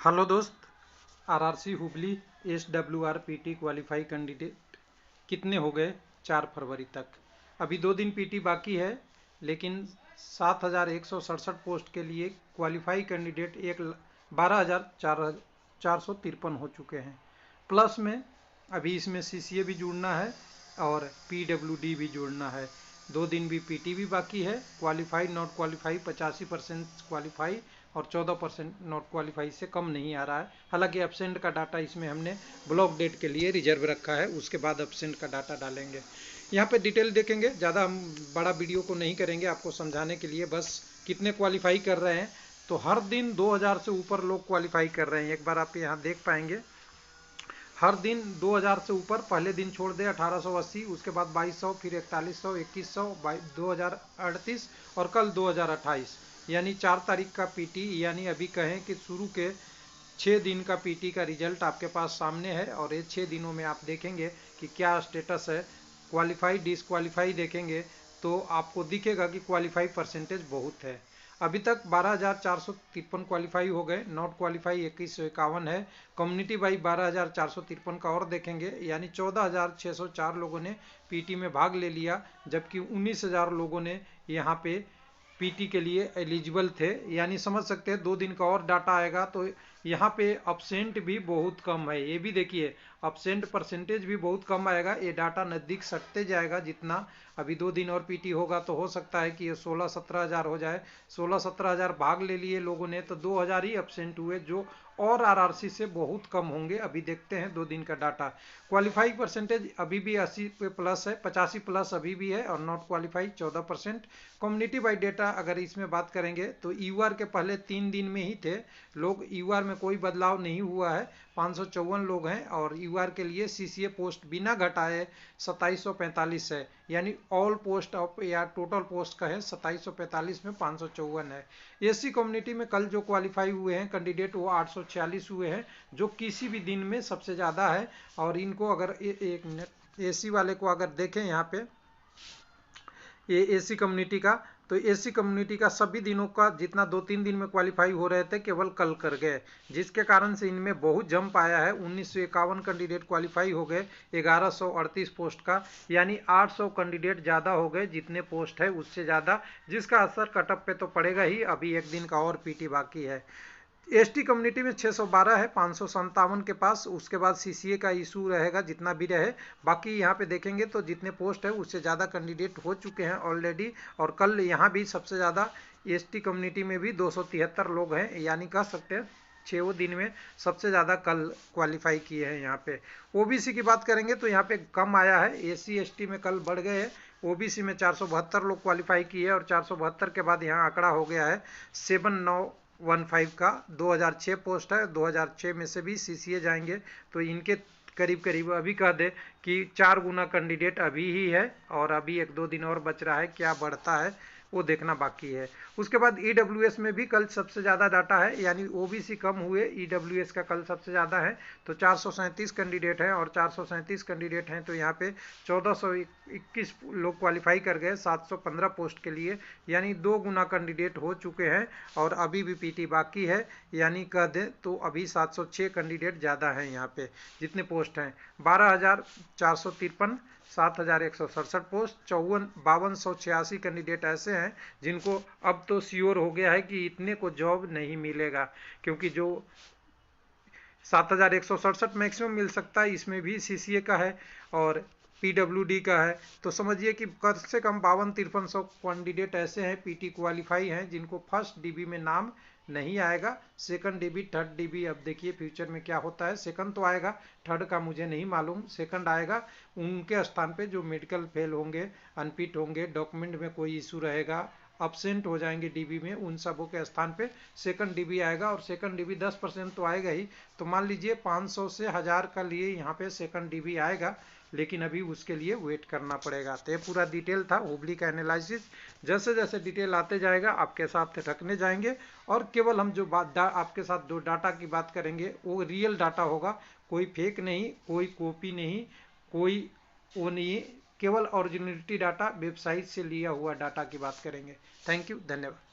Hello दोस्त, RRC Hubli SWR PT qualify candidate कितने हो गए 4 फरवरी तक। अभी 2 दिन पीटी बाकी है, लेकिन 7,167 पोस्ट के लिए क्वालिफाई कैंडिडेट 12,453 हो चुके हैं। प्लस में अभी इसमें CCA भी जुड़ना है और PWD भी जुड़ना है। 2 दिन भी PT भी बाकी है। क्वालिफाई नॉट क्वालिफाई 85% क्वालिफाई और 14% नॉट क्वालिफाई से कम नहीं आ रहा है। हालांकि एब्सेंट का डाटा इसमें हमने ब्लॉक डेट के लिए रिजर्व रखा है, उसके बाद एब्सेंट का डाटा डालेंगे। यहाँ पे डिटेल देखेंगे, ज़्यादा हम बड़ा वीडियो को नहीं करेंगे, आपको समझाने के लिए बस कितने क्वालिफाई कर रहे हैं। तो हर दिन 2,000 से ऊपर लोग क्वालिफाई कर रहे हैं। एक बार आप यहाँ देख पाएंगे, हर दिन 2,000 से ऊपर। पहले दिन छोड़ दे 1880, उसके बाद 2,200, फिर 4100, 2100, 2038 और कल 2028, यानी 4 तारीख का पीटी। यानी अभी कहें कि शुरू के 6 दिन का पीटी का रिजल्ट आपके पास सामने है और ये 6 दिनों में आप देखेंगे कि क्या स्टेटस है। क्वालिफाई डिसक्वालीफाई देखेंगे तो आपको दिखेगा कि क्वालिफाई परसेंटेज बहुत है। अभी तक 12,453 क्वालिफाई हो गए, नॉट क्वालिफाई 2,151 है। कम्युनिटी वाइज 12,453 का और देखेंगे, यानी 14,604 लोगों ने पीटी में भाग ले लिया, जबकि 19,000 लोगों ने यहाँ पे पीटी के लिए एलिजिबल थे। यानी समझ सकते हैं 2 दिन का और डाटा आएगा तो यहाँ पे अपसेंट भी बहुत कम है। ये भी देखिए, अपसेंट परसेंटेज भी बहुत कम आएगा। ये डाटा नज़दीक सटते जाएगा जितना। अभी 2 दिन और पीटी होगा तो हो सकता है कि ये 16-17 हज़ार हो जाए। 16-17 हज़ार भाग ले लिए लोगों ने तो 2,000 ही अपसेंट हुए, जो और आरआरसी से बहुत कम होंगे। अभी देखते हैं 2 दिन का डाटा। क्वालिफाई परसेंटेज अभी भी 80 पे प्लस है, 85 प्लस अभी भी है, और not qualify 14%। Community wide data अगर इसमें बात करेंगे तो यूआर के पहले 3 दिन में ही थे लोग। यूआर में कोई बदलाव नहीं हुआ है, 554 लोग हैं। और यूआर के लिए CCA पोस्ट बिना घटाए 2745 है, यानी ऑल पोस्ट ऑफ या टोटल पोस्ट का है 2745 में 554 है। एससी कम्युनिटी में कल जो क्वालिफाई हुए हैं कैंडिडेट वो 846 हुए हैं, जो किसी भी दिन में सबसे ज़्यादा है। और इनको अगर एक मिनट एसी वाले को अगर देखें यहाँ पे, ये एसी कम्युनिटी का, तो एसी कम्युनिटी का सभी दिनों का जितना 2-3 दिन में क्वालिफाई हो रहे थे केवल कल कर गए, जिसके कारण से इनमें बहुत जंप आया है। 1951 कैंडिडेट क्वालिफाई हो गए 1138 पोस्ट का, यानी 800 कैंडिडेट ज़्यादा हो गए जितने पोस्ट है उससे ज़्यादा, जिसका असर कटअप पे तो पड़ेगा ही। अभी 1 दिन का और पीटी बाकी है। एसटी कम्युनिटी में 612 है, 557 के पास। उसके बाद CCA का इशू रहेगा जितना भी रहे। बाकी यहाँ पे देखेंगे तो जितने पोस्ट है उससे ज़्यादा कैंडिडेट हो चुके हैं ऑलरेडी। और कल यहाँ भी सबसे ज़्यादा एसटी कम्युनिटी में भी 273 लोग हैं, यानी कह सकते हैं 6 दिन में सबसे ज़्यादा कल क्वालिफाई किए हैं। यहाँ पे ओबीसी की बात करेंगे तो यहाँ पे कम आया है। SC ST में कल बढ़ गए हैं। ओबीसी में 472 लोग क्वालिफाई किए और 472 के बाद यहाँ आंकड़ा हो गया है 7915 का। 2006 पोस्ट है, 2006 में से भी CCA जाएंगे तो इनके करीब करीब अभी कह दे कि 4 गुना कैंडिडेट अभी ही है। और अभी 1-2 दिन और बच रहा है, क्या बढ़ता है वो देखना बाकी है। उसके बाद EWS में भी कल सबसे ज़्यादा डाटा है, यानी ओबीसी कम हुए, EWS का कल सबसे ज़्यादा है। तो 437 कैंडिडेट हैं, और 437 कैंडिडेट हैं तो यहाँ पे 1421 लोग क्वालिफाई कर गए 715 पोस्ट के लिए, यानी 2 गुना कैंडिडेट हो चुके हैं। और अभी भी पीटी बाकी है, यानी कह दें तो अभी 706 कैंडिडेट ज़्यादा हैं यहाँ पे जितने पोस्ट हैं। 12,453, 7,167 पोस्ट, 5286 कैंडिडेट ऐसे हैं जिनको अब तो श्योर हो गया है कि इतने को जॉब नहीं मिलेगा, क्योंकि जो 7,167 मैक्सिमम मिल सकता है, इसमें भी CCA का है और PWD का है। तो समझिए कि कम से कम 52-5300 कैंडिडेट ऐसे हैं पीटी क्वालिफाई हैं जिनको फर्स्ट DB में नाम नहीं आएगा। सेकंड DB, थर्ड DB अब देखिए फ्यूचर में क्या होता है। सेकंड तो आएगा, थर्ड का मुझे नहीं मालूम। सेकंड आएगा, उनके स्थान पे जो मेडिकल फेल होंगे, अनफिट होंगे, डॉक्यूमेंट में कोई इशू रहेगा, अपसेंट हो जाएंगे DB में, उन सबों के स्थान पे सेकंड DB आएगा। और सेकंड DB 10% तो आएगा ही। तो मान लीजिए 500 से 1000 का लिए यहाँ पे सेकंड DB आएगा, लेकिन अभी उसके लिए वेट करना पड़ेगा। तो ये पूरा डिटेल था हुबली का एनालिसिस। जैसे जैसे डिटेल आते जाएगा आपके साथ रखने जाएंगे, और केवल हम जो बात आपके साथ जो डाटा की बात करेंगे वो रियल डाटा होगा, कोई फेक नहीं, कोई कॉपी नहीं, कोई वो नहीं, केवल ओरिजिनलिटी डाटा वेबसाइट से लिया हुआ डाटा की बात करेंगे। थैंक यू, धन्यवाद।